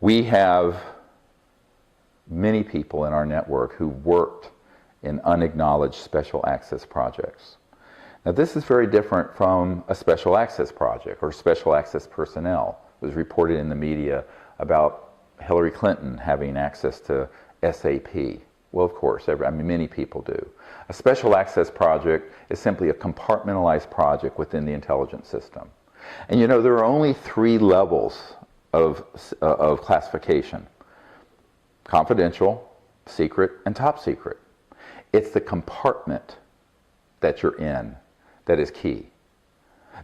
We have many people in our network who worked in unacknowledged special access projects. Now this is very different from a special access project or special access personnel. It was reported in the media about Hillary Clinton having access to USAP. Well, of course, many people do. A special access project is simply a compartmentalized project within the intelligence system. And you know, there are only 3 levels of classification: confidential, secret, and top secret. It's the compartment that you're in that is key.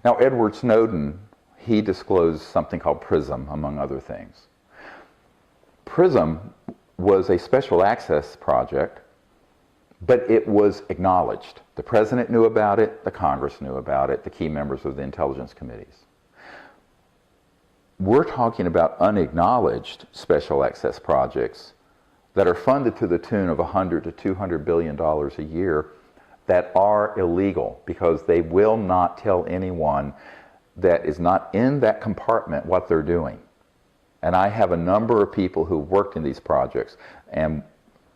Now, Edward Snowden, he disclosed something called PRISM, among other things. PRISM was a special access project, but it was acknowledged. The President knew about it, the Congress knew about it, the key members of the intelligence committees. We're talking about unacknowledged special access projects that are funded to the tune of $100 to $200 billion a year that are illegal because they will not tell anyone that is not in that compartment what they're doing. And I have a number of people who worked in these projects. And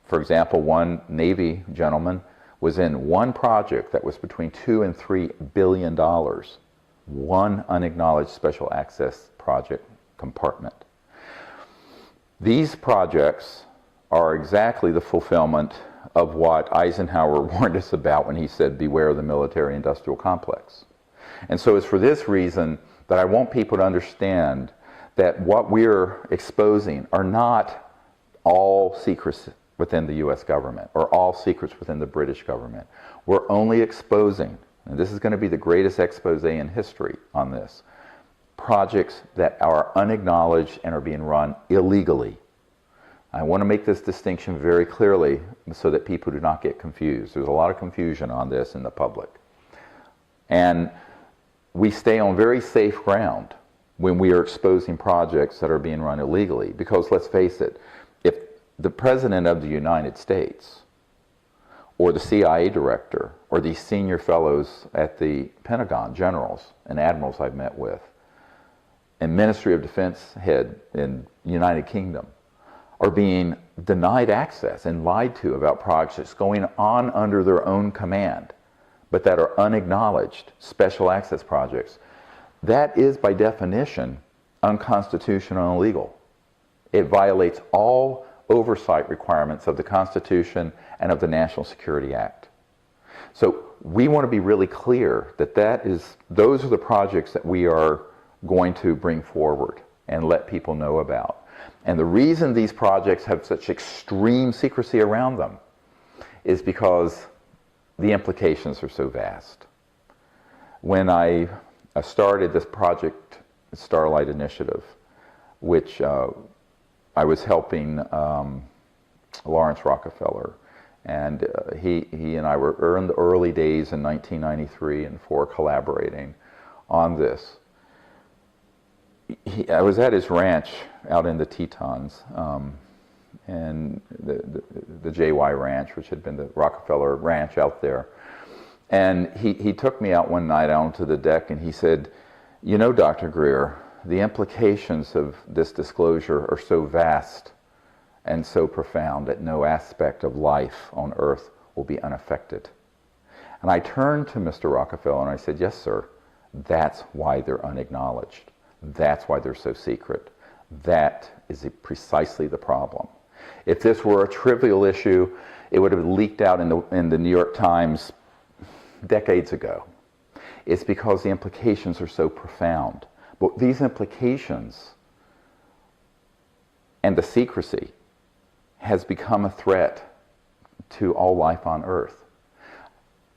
for example, one Navy gentleman was in one project that was between $2 and $3 billion, one unacknowledged special access project compartment. These projects are exactly the fulfillment of what Eisenhower warned us about when he said, beware of the military-industrial complex. And so it's for this reason that I want people to understand that what we're exposing are not all secrets within the US government or all secrets within the British government. We're only exposing, and this is going to be the greatest expose in history on this, projects that are unacknowledged and are being run illegally. I want to make this distinction very clearly so that people do not get confused. There's a lot of confusion on this in the public. And we stay on very safe ground when we are exposing projects that are being run illegally. Because let's face it, if the President of the United States or the CIA director or these senior fellows at the Pentagon, generals and admirals I've met with, and Ministry of Defense head in the United Kingdom, are being denied access and lied to about projects going on under their own command, but that are unacknowledged special access projects, that is by definition unconstitutional and illegal. It violates all oversight requirements of the Constitution and of the National Security Act. So we want to be really clear that those are the projects that we are going to bring forward and let people know about. And the reason these projects have such extreme secrecy around them is because the implications are so vast. When I started this project, Starlight Initiative, which I was helping Lawrence Rockefeller, and he and I were in the early days in 1993 and 4 collaborating on this. I was at his ranch out in the Tetons, and the JY Ranch, which had been the Rockefeller Ranch out there. And he took me out one night out onto the deck and he said, you know, Dr. Greer, the implications of this disclosure are so vast and so profound that no aspect of life on Earth will be unaffected. And I turned to Mr. Rockefeller and I said, yes, sir, that's why they're unacknowledged. That's why they're so secret. That is precisely the problem. If this were a trivial issue, it would have leaked out in the New York Times decades ago. It's because the implications are so profound. But these implications and the secrecy has become a threat to all life on Earth.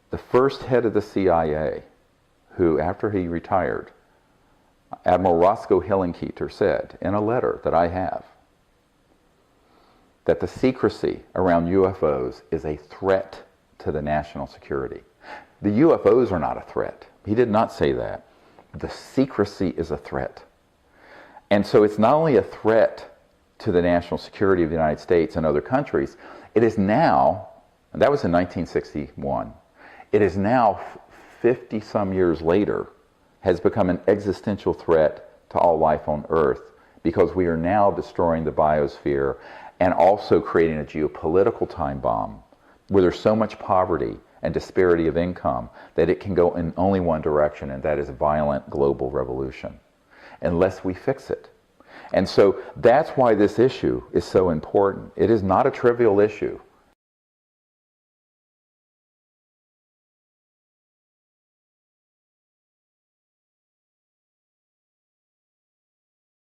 The first head of the CIA, who after he retired, Admiral Roscoe Hillenkoetter, said in a letter that I have that the secrecy around UFOs is a threat to the national security. The UFOs are not a threat. He did not say that. The secrecy is a threat. And so it's not only a threat to the national security of the United States and other countries, it is now, and that was in 1961, it is now 50 some years later, has become an existential threat to all life on Earth because we are now destroying the biosphere and also creating a geopolitical time bomb where there's so much poverty and disparity of income that it can go in only one direction, and that is violent global revolution, unless we fix it. And so that's why this issue is so important. It is not a trivial issue.